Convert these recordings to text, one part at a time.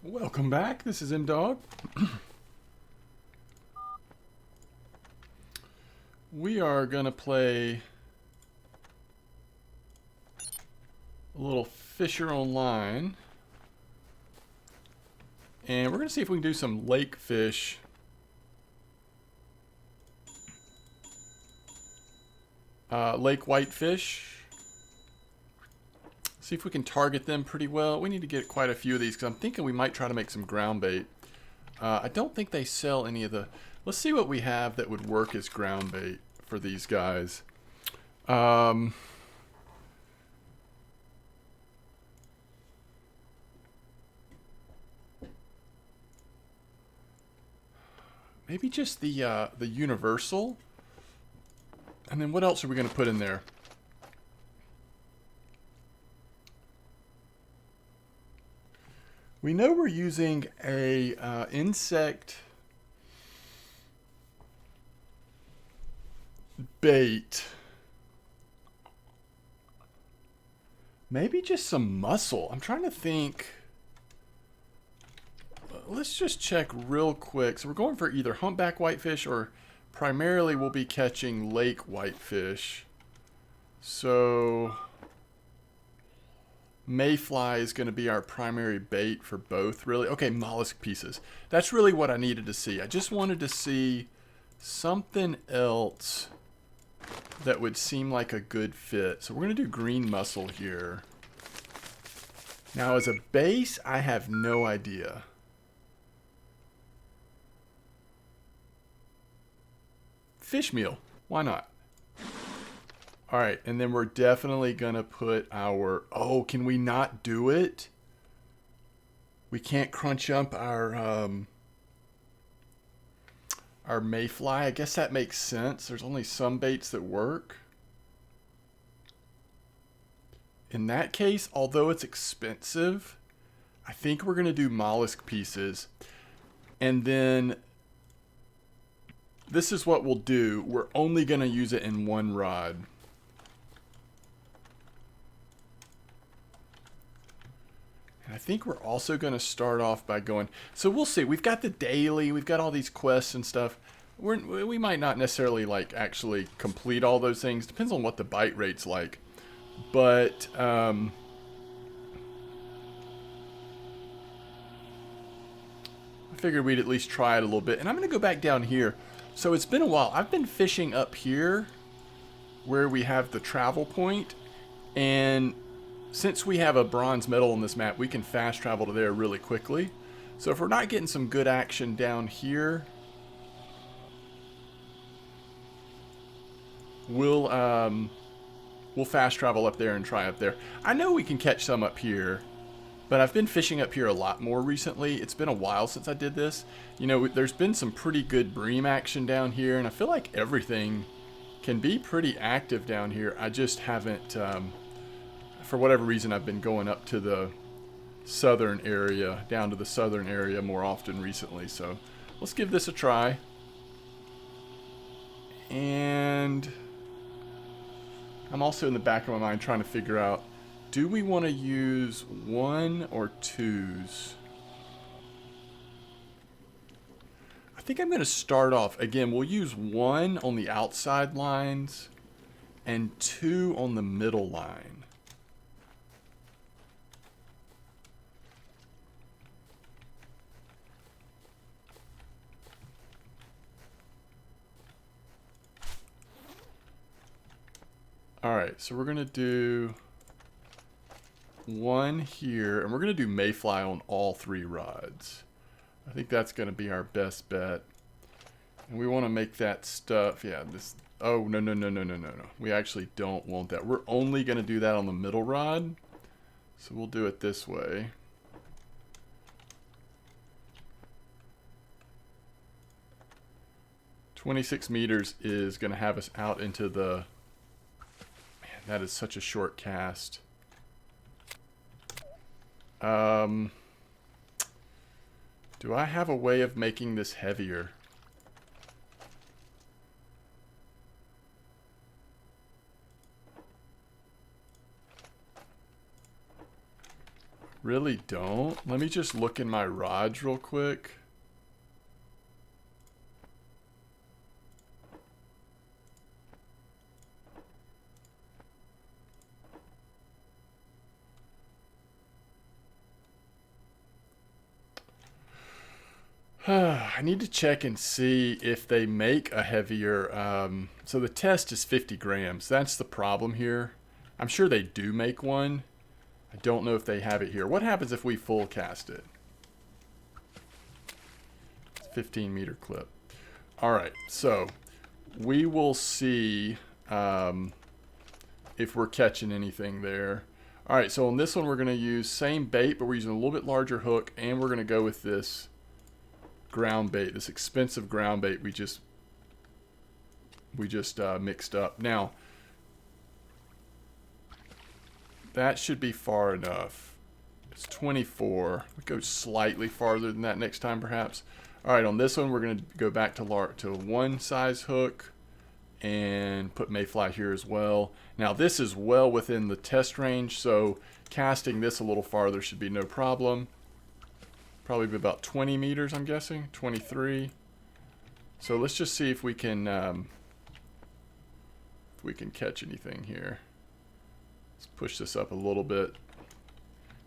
Welcome back. This is M-Dog. We are going to play a little Fisher Online. And we're going to see if we can do some lake fish. Lake Whitefish. See if we can target them pretty well. We need to get quite a few of these because I'm thinking we might try to make some ground bait. I don't think they sell any of the... Let's see what we have that would work as ground bait for these guys. Maybe just the universal. And then what else are we going to put in there? We know we're using a insect bait. Maybe just some mussel. I'm trying to think. Let's just check real quick. So we're going for either humpback whitefish or primarily we'll be catching lake whitefish. So mayfly is going to be our primary bait for both, really. Okay, mollusk pieces. That's really what I needed to see. I just wanted to see something else that would seem like a good fit. So we're going to do green mussel here. Now, as a base, I have no idea. Fish meal. Why not? Alright, and then we're definitely going to put our... Oh, can we not do it? We can't crunch up our mayfly. I guess that makes sense. There's only some baits that work. In that case, although it's expensive, I think we're going to do mollusk pieces. And then this is what we'll do. We're only going to use it in one rod. I think we're also going to start off by going... So we'll see. We've got the daily. We've got all these quests and stuff. We might not necessarily like actually complete all those things. Depends on what the bite rate's like. But I figured we'd at least try it a little bit. And I'm going to go back down here. So it's been a while. I've been fishing up here where we have the travel point. And since we have a bronze medal on this map, we can fast travel to there really quickly. So if we're not getting some good action down here, we'll fast travel up there and try up there. I know we can catch some up here, but I've been fishing up here a lot more recently. It's been a while since I did this. You know, there's been some pretty good bream action down here, and I feel like everything can be pretty active down here. I just haven't... for whatever reason, I've been going up to the southern area, down to the southern area more often recently. So let's give this a try. And I'm also in the back of my mind trying to figure out, do we want to use 1 or 2s? I think I'm going to start off, again, we'll use 1 on the outside lines and 2 on the middle line. Alright, so we're going to do 1 here, and we're going to do mayfly on all 3 rods. I think that's going to be our best bet. And we want to make that stuff, yeah, this, oh, no. We actually don't want that. We're only going to do that on the middle rod. So we'll do it this way. "26 meters is going to have us out into the... That is such a short cast. Do I have a way of making this heavier? really don't. Let me just look in my rods real quick. I need to check and see if they make a heavier. So the test is 50 grams. That's the problem here. I'm sure they do make one. I don't know if they have it here. What happens if we full cast it? 15-meter clip. All right, so we will see if we're catching anything there. All right, so on this one we're going to use same bait, but we're using a little bit larger hook, and we're going to go with this ground bait, this expensive ground bait we just mixed up. Now, that should be far enough. It's 24. We go slightly farther than that next time, perhaps. All right, on this one, we're going to go back to one size hook and put mayfly here as well. Now, this is well within the test range, so casting this a little farther should be no problem. Probably be about 20 meters, I'm guessing. 23. So let's just see if we can catch anything here. Let's push this up a little bit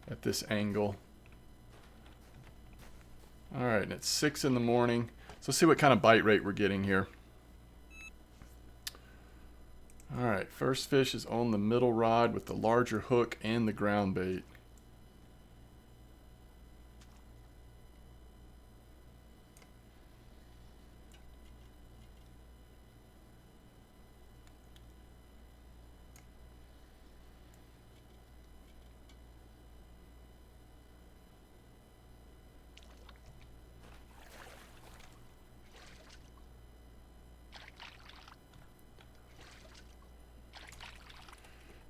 at this angle. All right, and it's 6 in the morning. So let's see what kind of bite rate we're getting here. All right, first fish is on the middle rod with the larger hook and the ground bait.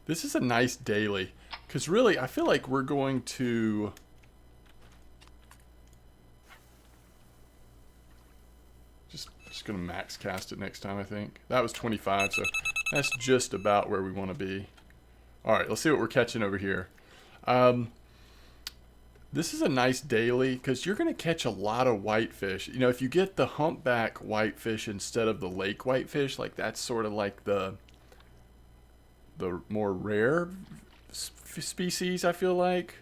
This is a nice daily, because really I feel like we're going to just going to max cast it next time, I think. That was 25, so that's just about where we want to be. All right, let's see what we're catching over here. This is a nice daily because you're going to catch a lot of whitefish. You know, if you get the humpback whitefish instead of the lake whitefish, like that's sort of like the more rare species, I feel like.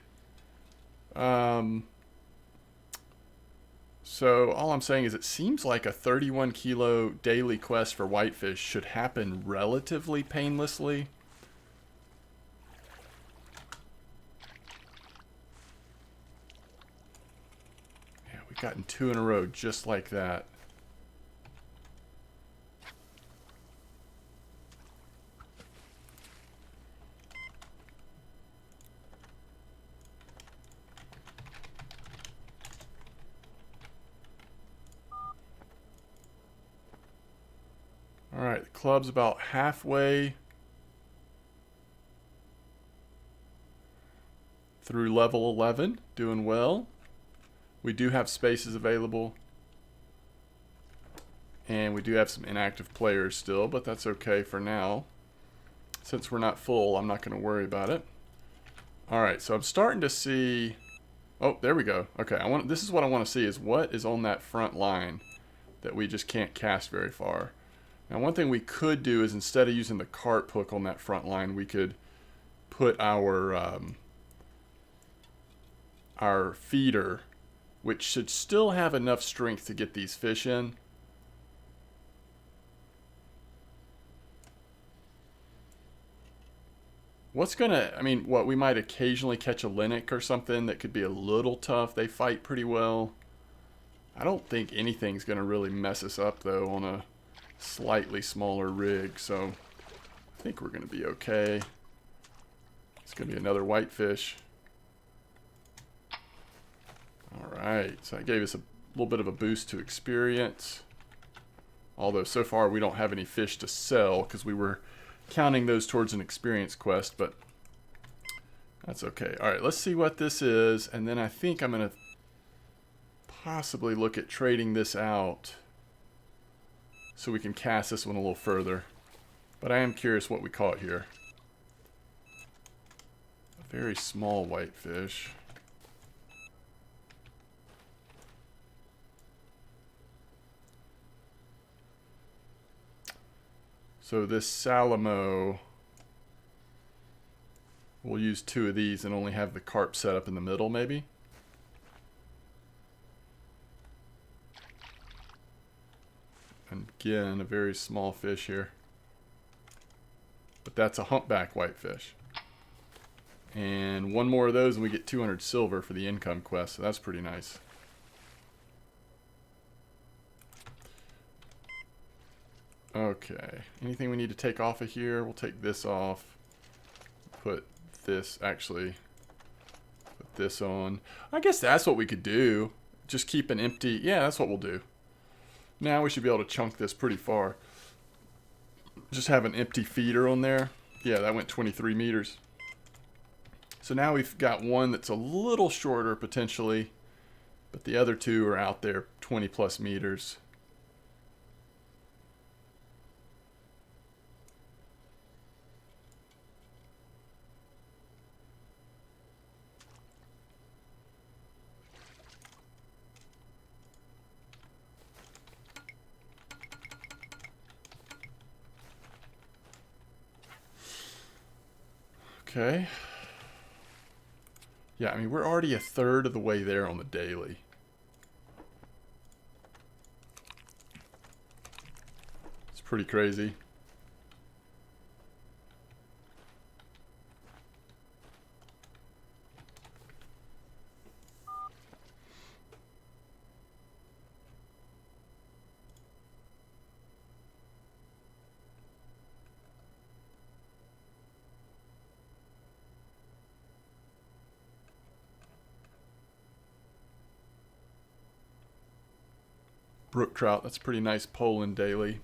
So all I'm saying is it seems like a 31 kilo daily quest for whitefish should happen relatively painlessly. Yeah, we've gotten 2 in a row just like that. All right, the club's about halfway through level 11, doing well. We do have spaces available, and we do have some inactive players still, but that's okay for now. Since we're not full, I'm not going to worry about it. All right, so I'm starting to see. Oh, there we go. Okay, this is what I want to see is what is on that front line that we just can't cast very far. Now, one thing we could do is instead of using the carp hook on that front line, we could put our feeder, which should still have enough strength to get these fish in. What we might occasionally catch a linnock or something that could be a little tough. They fight pretty well. I don't think anything's going to really mess us up, though, on a slightly smaller rig, so I think we're going to be okay. It's going to be another whitefish. Alright, so that gave us a little bit of a boost to experience. Although so far we don't have any fish to sell because we were counting those towards an experience quest, but that's okay. Alright, let's see what this is, and then I think I'm going to possibly look at trading this out so we can cast this one a little further. But I am curious what we caught here. A very small whitefish. So this Salamo, we'll use 2 of these and only have the carp set up in the middle, maybe. And again, a very small fish here. But that's a humpback whitefish. And 1 more of those and we get 200 silver for the income quest, so that's pretty nice. Okay, anything we need to take off of here? We'll take this off. Put this, actually, put this on. I guess that's what we could do. Just keep an empty, yeah, that's what we'll do. Now we should be able to chunk this pretty far. Just have an empty feeder on there. Yeah, that went 23 meters. So now we've got one that's a little shorter potentially, but the other 2 are out there 20 plus meters. Okay. Yeah, I mean, we're already a third of the way there on the daily. It's pretty crazy. Brook trout, that's a pretty nice Poland daily.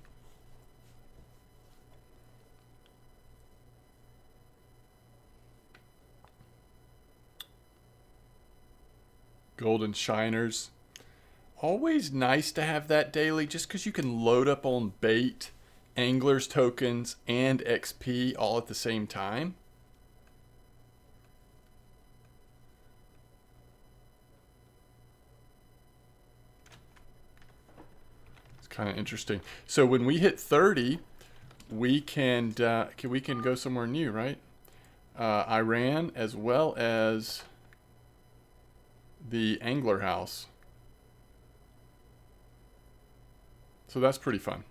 Golden shiners. Always nice to have that daily just because you can load up on bait, anglers tokens, and XP all at the same time. Kind of interesting. So when we hit 30, we can go somewhere new, right? Iran as well as the angler house. So that's pretty fun.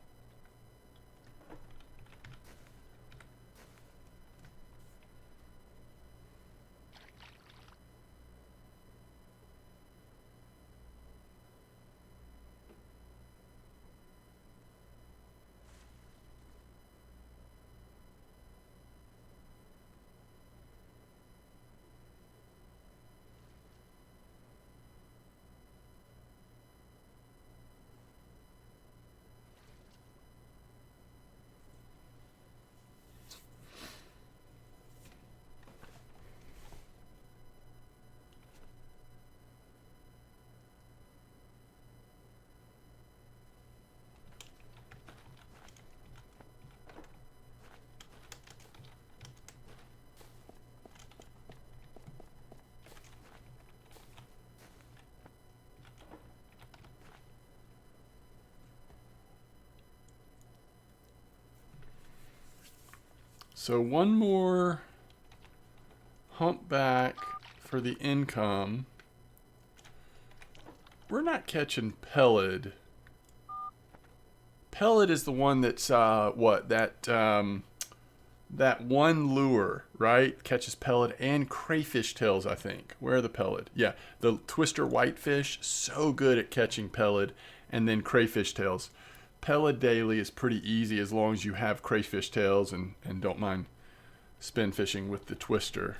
So one more humpback for the income. We're not catching pellet. Pellet is the one that's that one lure, right? Catches pellet and crayfish tails, I think. Where are the pellet? Yeah, the twister whitefish, so good at catching pellet, and then crayfish tails. Pellet daily is pretty easy as long as you have crayfish tails and don't mind spin fishing with the twister.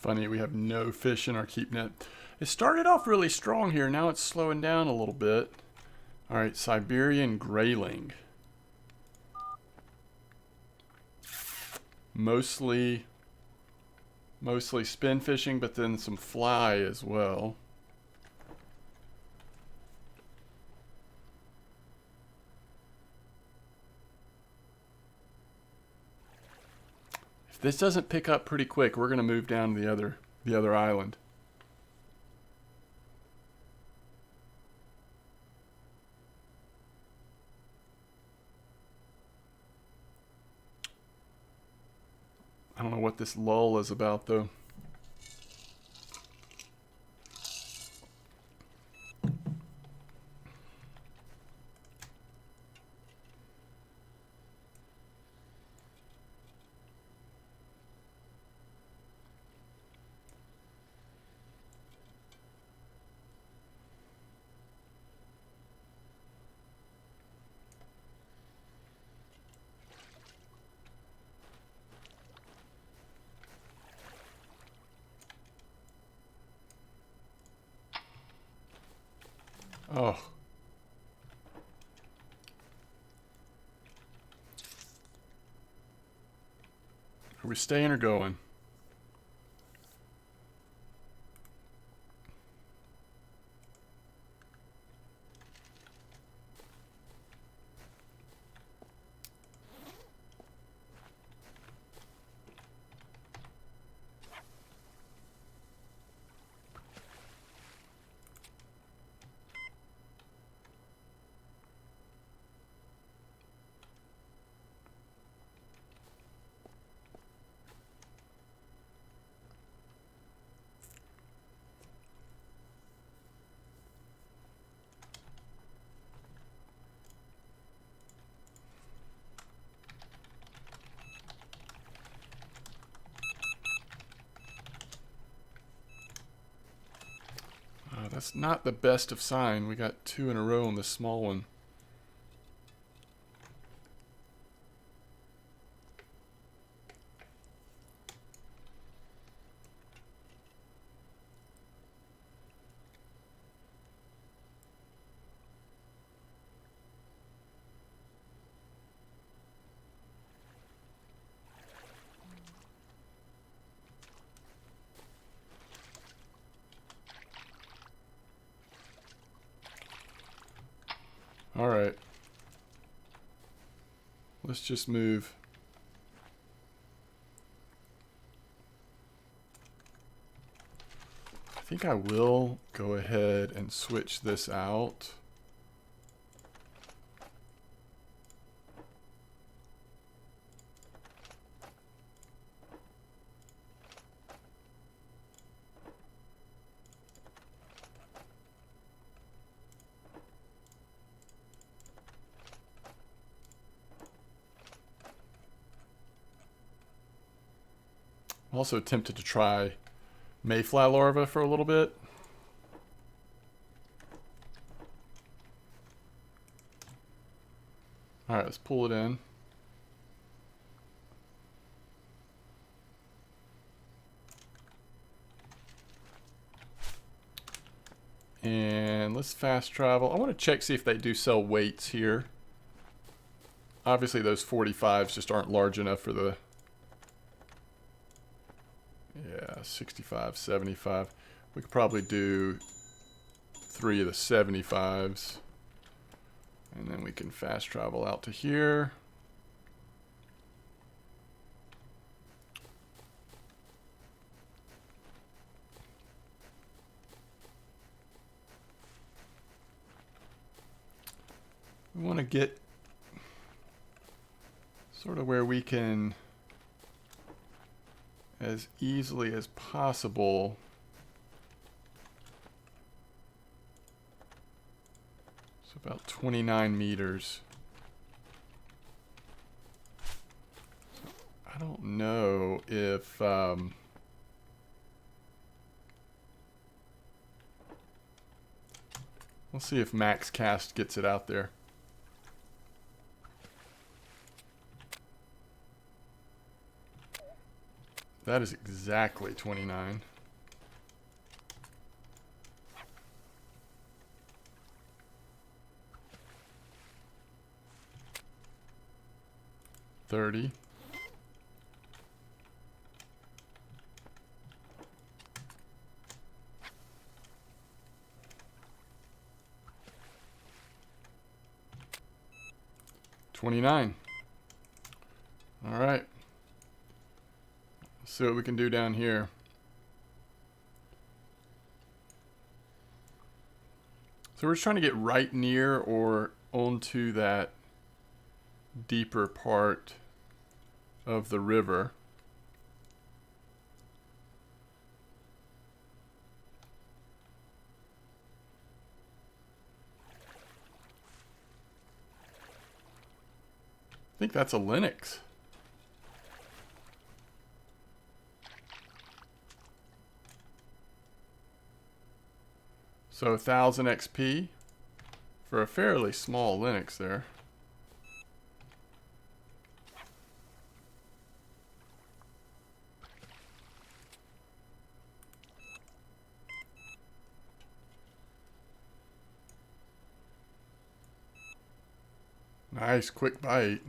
Funny, we have no fish in our keep net. It started off really strong here. Now it's slowing down a little bit. All right, Siberian grayling. Mostly spin fishing, but then some fly as well. If this doesn't pick up pretty quick, we're going to move down to the other island. I don't know what this lull is about, though. Oh. Are we staying or going? That's not the best of sign. We got 2 in a row on the small one. All right. Let's just move. I think I will go ahead and switch this out. I'm also tempted to try mayfly larva for a little bit. All right, let's pull it in. And let's fast travel. I want to check, see if they do sell weights here. Obviously those 45s just aren't large enough for the... Yeah, 65, 75. We could probably do 3 of the 75s. And then we can fast travel out to here. We want to get sort of where we can, as easily as possible, so about 29 meters. So I don't know if we'll see if max cast gets it out there. That is exactly 29. $30. $29. All right. Let's see what we can do down here. So we're just trying to get right near or onto that deeper part of the river. I think that's a Linux. So 1000 XP for a fairly small Linux there. Nice, quick bite.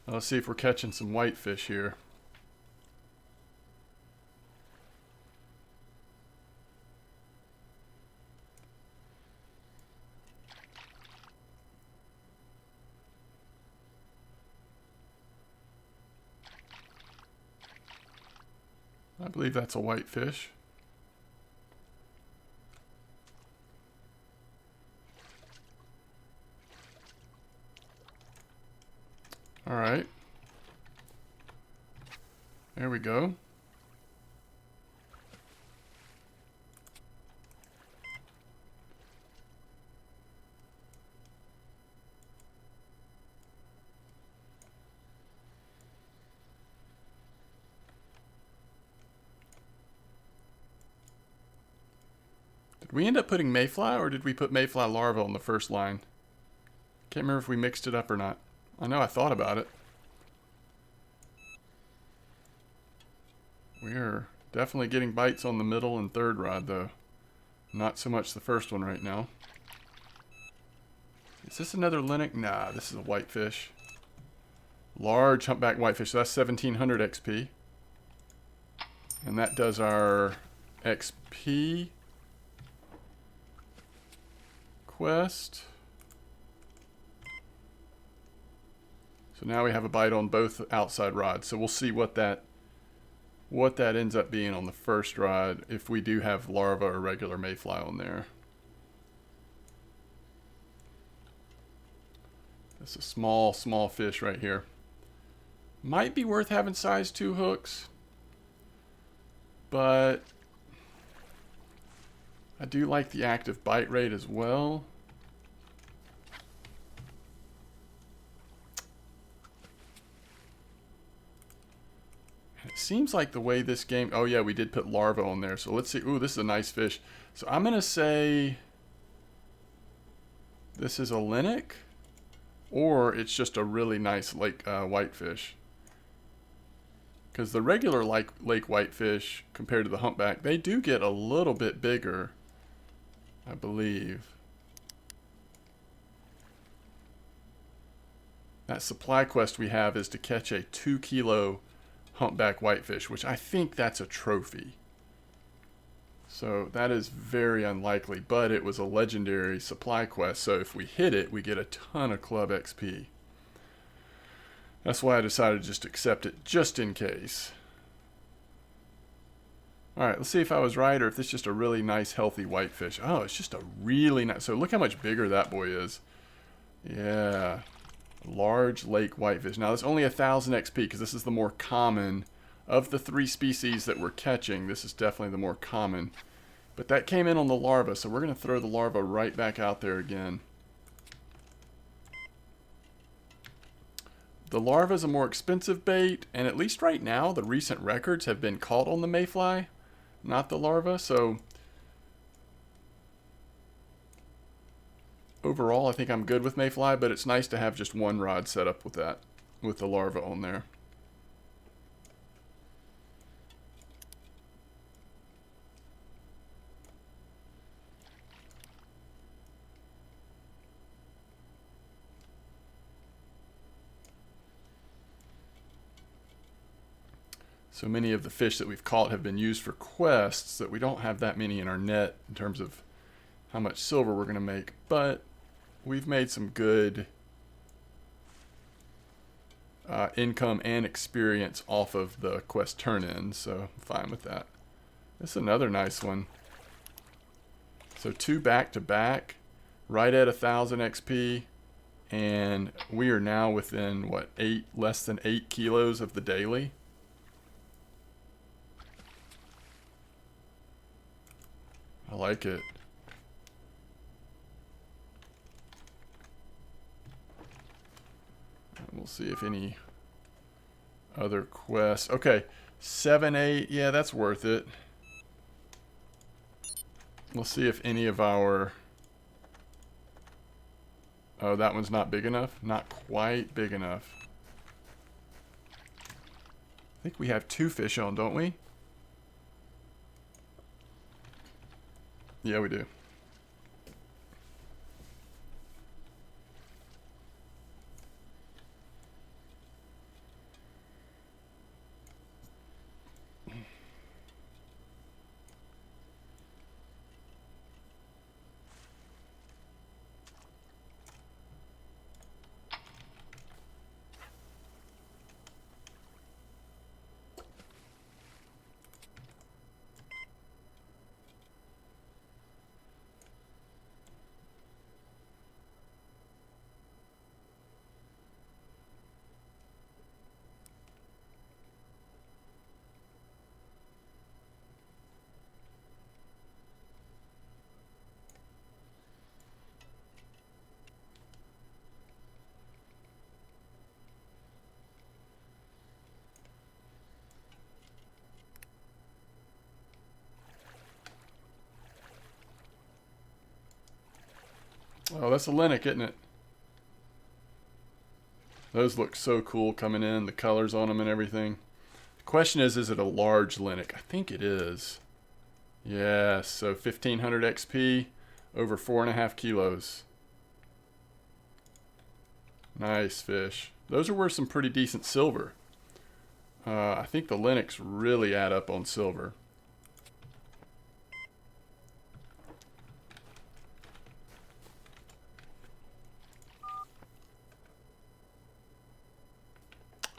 Let's see if we're catching some whitefish here. I believe that's a whitefish. All right. There we go. Did we end up putting mayfly, or did we put mayfly larva on the first line? Can't remember if we mixed it up or not. I know I thought about it. We're definitely getting bites on the middle and third rod, though. Not so much the first one right now. Is this another Linux? Nah, this is a whitefish. Large humpback whitefish. So that's 1700 XP. And that does our XP quest. So now we have a bite on both outside rods. So we'll see what that ends up being on the first rod if we do have larva or regular mayfly on there. That's a small fish right here. Might be worth having size 2 hooks, but I do like the active bite rate as well. It seems like the way this game... Oh, yeah, we did put larva on there. So let's see. Ooh, this is a nice fish. So I'm going to say this is a Linux, or it's just a really nice lake whitefish. Because the regular lake whitefish, compared to the humpback, they do get a little bit bigger, I believe. That supply quest we have is to catch a 2-kilo humpback whitefish, which I think that's a trophy. So that is very unlikely, but it was a legendary supply quest, so if we hit it, we get a ton of club XP. That's why I decided to just accept it, just in case. Alright, let's see if I was right, or if this is just a really nice, healthy whitefish. Oh, it's just a really nice... So look how much bigger that boy is. Yeah. Large lake whitefish. Now, that's only 1000 XP, because this is the more common of the 3 species that we're catching. This is definitely the more common. But that came in on the larva, so we're going to throw the larva right back out there again. The larva is a more expensive bait, and at least right now, the recent records have been caught on the mayfly, not the larva. So overall, I think I'm good with mayfly, but it's nice to have just one rod set up with that, with the larva on there. So many of the fish that we've caught have been used for quests that we don't have that many in our net in terms of how much silver we're going to make. But we've made some good income and experience off of the quest turn-ins, so I'm fine with that. This is another nice one. So 2 back-to-back, right at 1,000 XP, and we are now within, what, less than 8 kilos of the daily. I like it. We'll see if any other quests. Okay, 7, 8. Yeah, that's worth it. We'll see if any of our... Oh, that one's not big enough? Not quite big enough. I think we have 2 fish on, don't we? Yeah, we do. Oh, that's a Linux, isn't it? Those look so cool coming in, the colors on them and everything. The question is it a large Linux? I think it is. Yeah, so 1,500 XP, over 4.5 kilos. Nice fish. Those are worth some pretty decent silver. I think the Linux really add up on silver.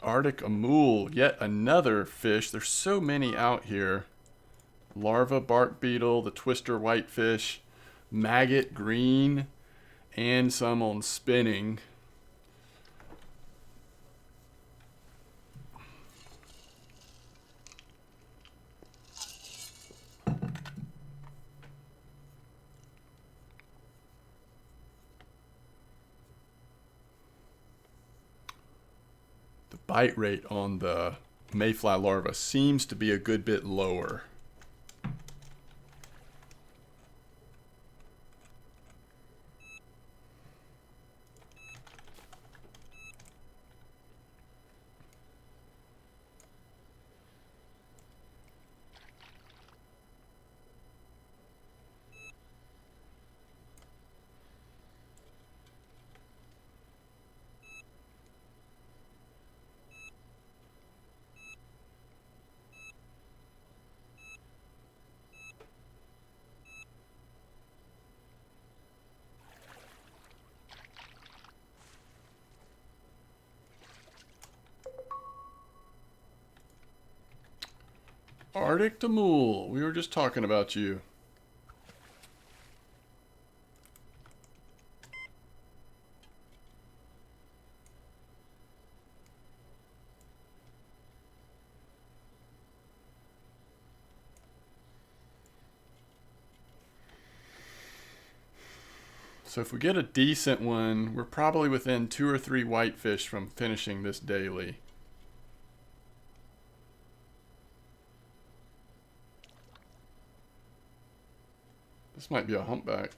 Arctic Amul, yet another fish. There's so many out here. Larva bark beetle, the twister whitefish, maggot green, and some on spinning. Bite rate on the mayfly larva seems to be a good bit lower. Arctic Amul, we were just talking about you. So if we get a decent one, we're probably within 2 or 3 whitefish from finishing this daily. This might be a humpback.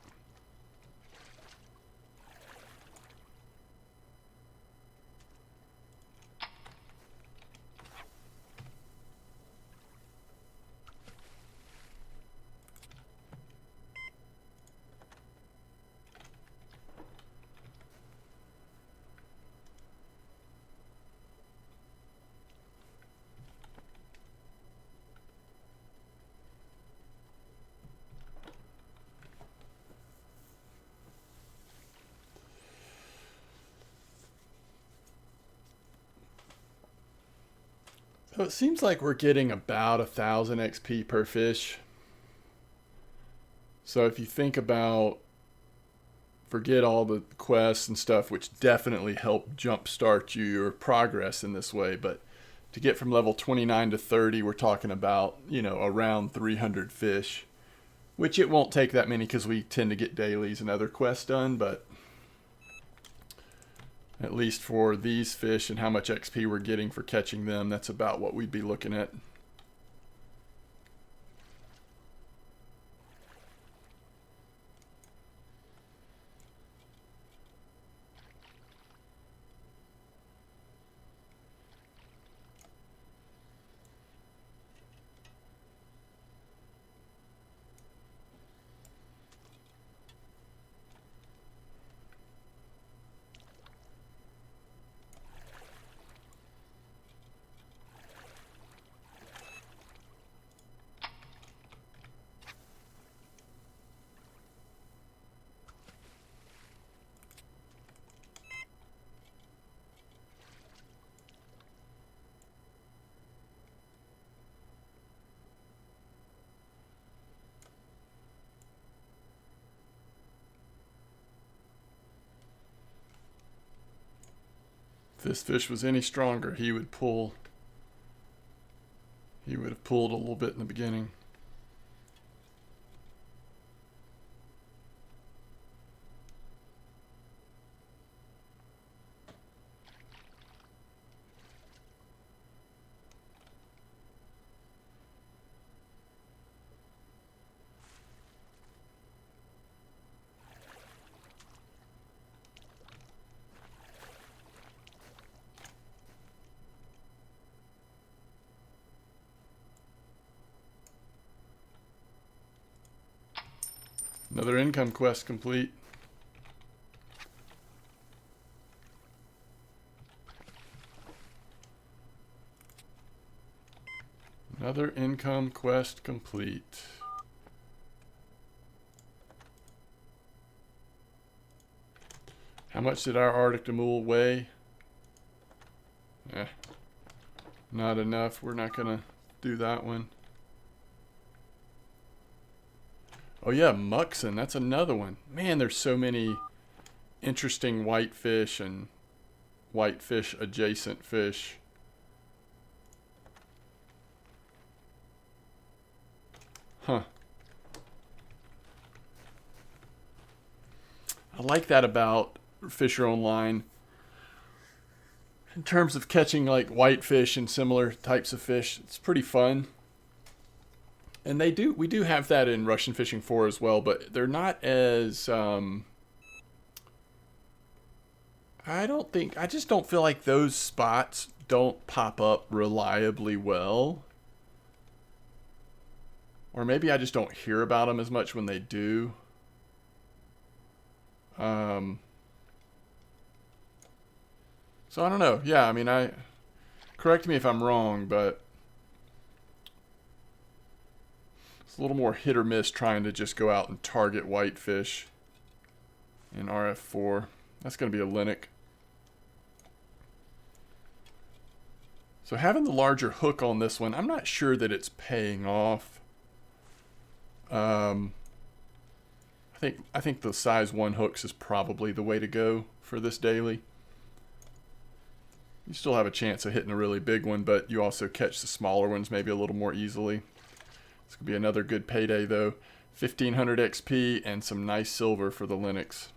So it seems like we're getting about 1,000 XP per fish. So if you think about, forget all the quests and stuff, which definitely help jumpstart your progress in this way, but to get from level 29 to 30, we're talking about, you know, around 300 fish, which it won't take that many because we tend to get dailies and other quests done, but at least for these fish and how much XP we're getting for catching them, that's about what we'd be looking at. If this fish was any stronger, he would pull. He would have pulled a little bit in the beginning. Another income quest complete. Another income quest complete. How much did our Arctic mule weigh? Not enough. We're not gonna do that one. Oh yeah, Muxon. That's another one. Man, there's so many interesting whitefish and whitefish adjacent fish. Huh. I like that about Fisher Online. In terms of catching like whitefish and similar types of fish, it's pretty fun. And we do have that in Russian Fishing 4 as well, but they're not as, I just don't feel like those spots don't pop up reliably well. Or maybe I just don't hear about them as much when they do. So I don't know. Yeah, I mean, correct me if I'm wrong, but it's a little more hit or miss trying to just go out and target whitefish in RF4. That's going to be a Linux. So having the larger hook on this one, I'm not sure that it's paying off. I think the size 1 hooks is probably the way to go for this daily. You still have a chance of hitting a really big one, but you also catch the smaller ones maybe a little more easily. This could be another good payday though. 1,500 XP and some nice silver for the Linux.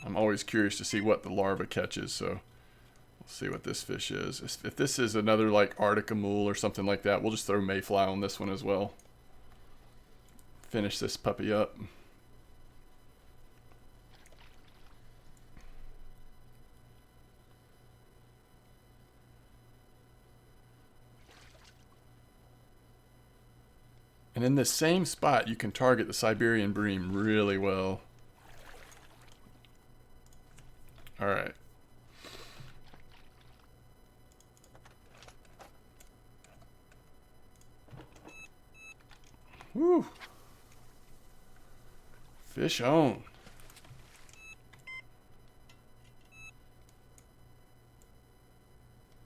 I'm always curious to see what the larva catches, so we'll see what this fish is. If this is another like Arctic mule or something like that, we'll just throw mayfly on this one as well. Finish this puppy up. And in this same spot, you can target the Siberian bream really well. All right. Woo. Fish on.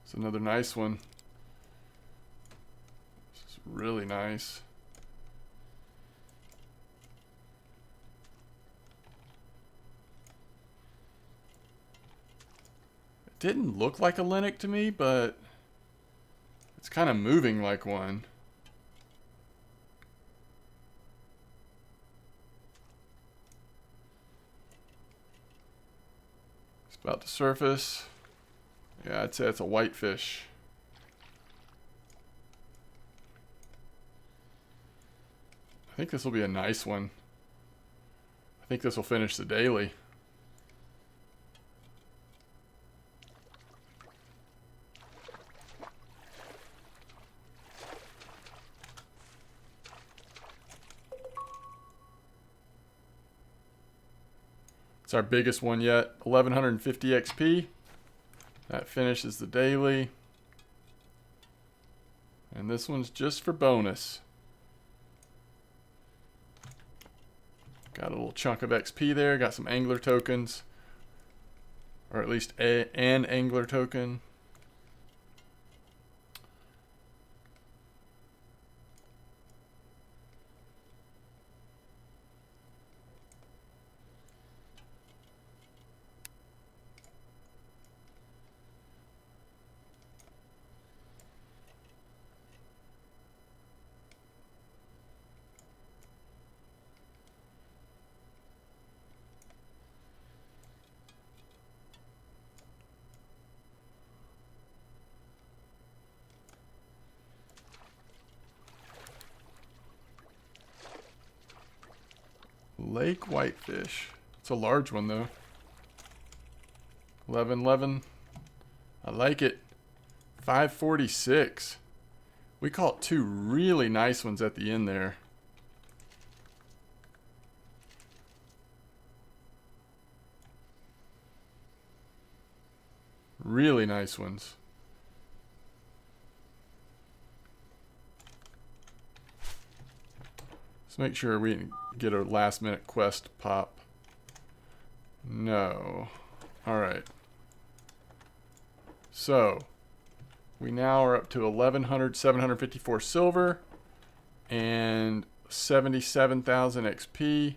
It's another nice one. This is really nice. It didn't look like a linnet to me, but it's kind of moving like one. It's about to surface. Yeah, I'd say it's a whitefish. I think this will be a nice one. I think this will finish the daily. It's our biggest one yet, 1150 XP. That finishes the daily. And this one's just for bonus. Got a little chunk of XP there, got some angler tokens. Or at least an angler token. Lake Whitefish. It's a large one though. 1111. I like it. 546. We caught two really nice ones at the end there. Really nice ones. Let's make sure we get a last minute quest pop. No. Alright. So, we now are up to 754 silver and 77,000 XP.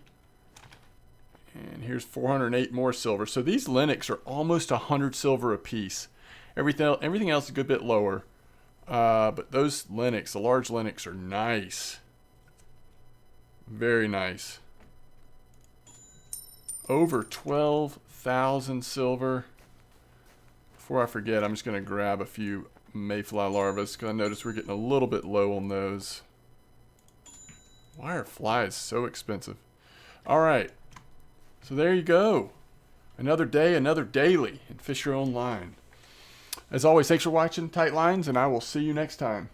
And here's 408 more silver. So these Linux are almost 100 silver a piece. Everything else is a good bit lower. But those Linux, the large Linux, are nice. Very nice. Over 12,000 silver. Before I forget, I'm just going to grab a few mayfly larvas because I noticed we're getting a little bit low on those. Why are flies so expensive? Alright. So there you go. Another day, another daily in Fish Your Own Line. As always, thanks for watching Tight Lines, and I will see you next time.